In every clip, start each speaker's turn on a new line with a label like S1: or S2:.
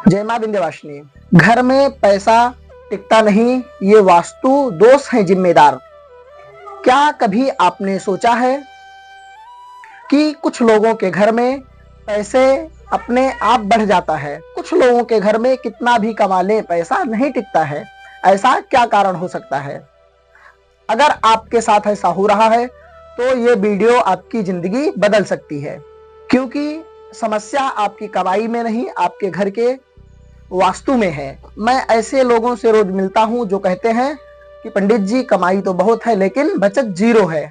S1: जय मां विंध्यवासिनी। घर में पैसा टिकता नहीं, ये वास्तु दोष है जिम्मेदार। क्या कभी आपने सोचा है कि कुछ लोगों के घर में पैसे अपने आप बढ़ जाता है, कुछ लोगों के घर में कितना भी कमा ले पैसा नहीं टिकता है। ऐसा क्या कारण हो सकता है? अगर आपके साथ ऐसा हो रहा है तो ये वीडियो आपकी जिंदगी बदल सकती है, क्योंकि समस्या आपकी कमाई में नहीं, आपके घर के वास्तु में है। मैं ऐसे लोगों से रोज मिलता हूं जो कहते हैं कि पंडित जी कमाई तो बहुत है लेकिन बचत जीरो है।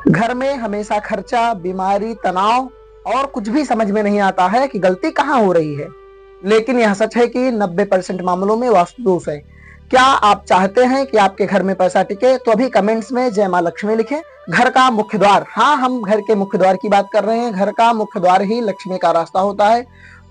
S1: घर में हमेशा खर्चा, बीमारी, तनाव और कुछ भी समझ में नहीं आता है कि गलती कहां हो रही है। लेकिन यह सच है कि 90% मामलों में वास्तु दोष है। क्या आप चाहते हैं कि आपके घर में पैसा टिके? तो अभी कमेंट्स में जय मां लक्ष्मी लिखें। घर का मुख्य द्वार, हाँ, हम घर के मुख्य द्वार की बात कर रहे हैं। घर का मुख्य द्वार ही लक्ष्मी का रास्ता होता है।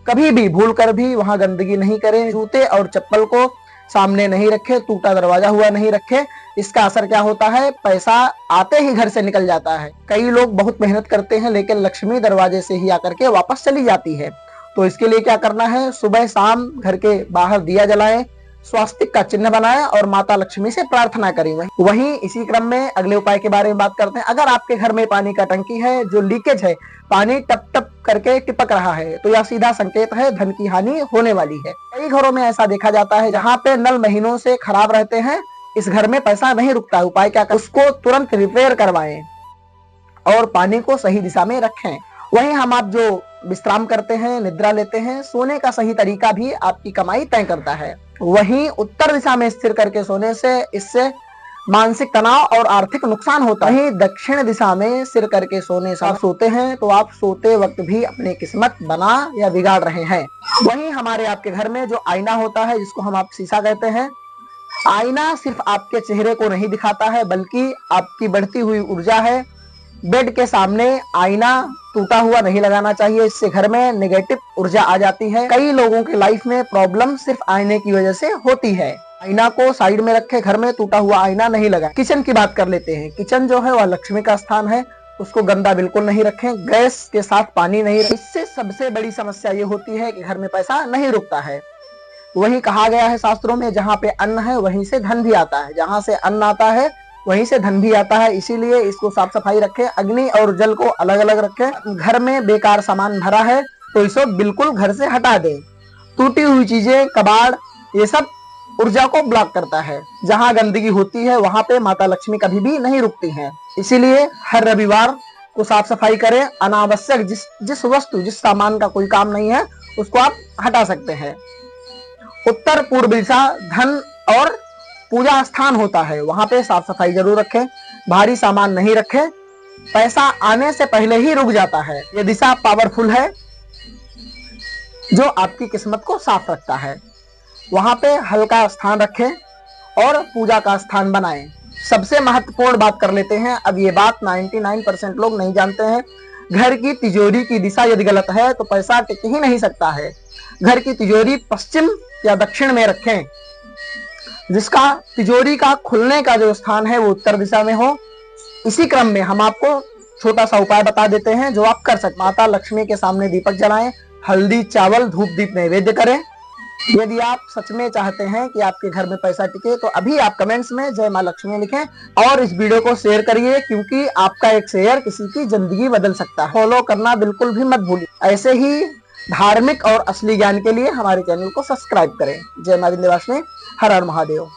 S1: कभी भी भूल कर भी वहां गंदगी नहीं करें। जूते और चप्पल को सामने नहीं रखे, टूटा दरवाजा हुआ नहीं रखे। इसका असर क्या होता है? पैसा आते ही घर से निकल जाता है। कई लोग बहुत मेहनत करते हैं लेकिन लक्ष्मी दरवाजे से ही आकर के वापस चली जाती है। तो इसके लिए क्या करना है? सुबह शाम घर के बाहर दिया जलाएं, स्वास्तिक का चिन्ह बनाएं और माता लक्ष्मी से प्रार्थना करें। वहीं इसी क्रम में अगले उपाय के बारे में बात करते हैं। अगर आपके घर में पानी का टंकी है, जो लीकेज है, पानी टप टप करके टिपक रहा है, तो यह सीधा संकेत है धन की हानि होने वाली है। कई घरों में ऐसा देखा जाता है जहाँ पे नल महीनों से खराब रहते हैं, इस घर में पैसा नहीं रुकता है। उपाय क्या कर? उसको तुरंत रिपेयर करवाएं और पानी को सही दिशा में रखें। वहीं हम आप जो विश्राम करते हैं, निद्रा लेते हैं, सोने का सही तरीका भी आपकी कमाई तय करता है। वहीं उत्तर दिशा में स्थिर करके सोने से इससे मानसिक तनाव और आर्थिक नुकसान होता है। वहीं दक्षिण दिशा में सिर करके सोने से आप सोते हैं तो आप सोते वक्त भी अपनी किस्मत बना या बिगाड़ रहे हैं। वहीं हमारे आपके घर में जो आईना होता है, जिसको हम आप शीशा कहते हैं, आईना सिर्फ आपके चेहरे को नहीं दिखाता है बल्कि आपकी बढ़ती हुई ऊर्जा है। बेड के सामने आईना टूटा हुआ नहीं लगाना चाहिए, इससे घर में नेगेटिव ऊर्जा आ जाती है। कई लोगों की लाइफ में प्रॉब्लम सिर्फ आईने की वजह से होती है। आईना को साइड में रखे, घर में टूटा हुआ आईना नहीं लगाएं। किचन की बात कर लेते हैं। किचन जो है वह लक्ष्मी का स्थान है, उसको गंदा बिल्कुल नहीं रखें। गैस के साथ पानी नहीं रखें। इससे सबसे बड़ी समस्या ये होती है कि घर में पैसा नहीं रुकता है। वही कहा गया है शास्त्रों में, जहाँ पे अन्न है वहीं से धन भी आता है। जहाँ से अन्न आता है वहीं से धन भी आता है। इसीलिए इसको साफ सफाई रखें। अग्नि और जल को अलग अलग रखें। घर में बेकार सामान भरा है तो इसे बिल्कुल घर से हटा दें। टूटी हुई चीजें, कबाड़, ये सब ऊर्जा को ब्लॉक करता है। जहां गंदगी होती है वहां पे माता लक्ष्मी कभी भी नहीं रुकती हैं। इसीलिए हर रविवार को साफ सफाई करें। अनावश्यक जिस वस्तु, जिस सामान का कोई काम नहीं है, उसको आप हटा सकते हैं। उत्तर पूर्व दिशा धन और पूजा स्थान होता है, वहां पे साफ सफाई जरूर रखें। भारी सामान नहीं रखें। पैसा आने से पहले ही रुक जाता है। यह दिशा पावरफुल है जो आपकी किस्मत को साफ रखता है। वहां पे हल्का स्थान रखें और पूजा का स्थान बनाएं। सबसे महत्वपूर्ण बात कर लेते हैं। अब ये बात 99% लोग नहीं जानते हैं। घर की तिजोरी की दिशा यदि गलत है तो पैसा टिक ही नहीं सकता है। घर की तिजोरी पश्चिम या दक्षिण में रखें, जिसका तिजोरी का खुलने का जो स्थान है वो उत्तर दिशा में हो। इसी क्रम में हम आपको छोटा सा उपाय बता देते हैं जो आप कर सकते। माता लक्ष्मी के सामने दीपक जलाएं, हल्दी, चावल, धूप दीप नैवेद्य करें। यदि आप सच में चाहते हैं कि आपके घर में पैसा टिके तो अभी आप कमेंट्स में जय मां लक्ष्मी लिखें और इस वीडियो को शेयर करिए, क्योंकि आपका एक शेयर किसी की जिंदगी बदल सकता है। फॉलो करना बिल्कुल भी मत भूलिए। ऐसे ही धार्मिक और असली ज्ञान के लिए हमारे चैनल को सब्सक्राइब करें। जय मां विंध्यवासिनी। हर हर महादेव।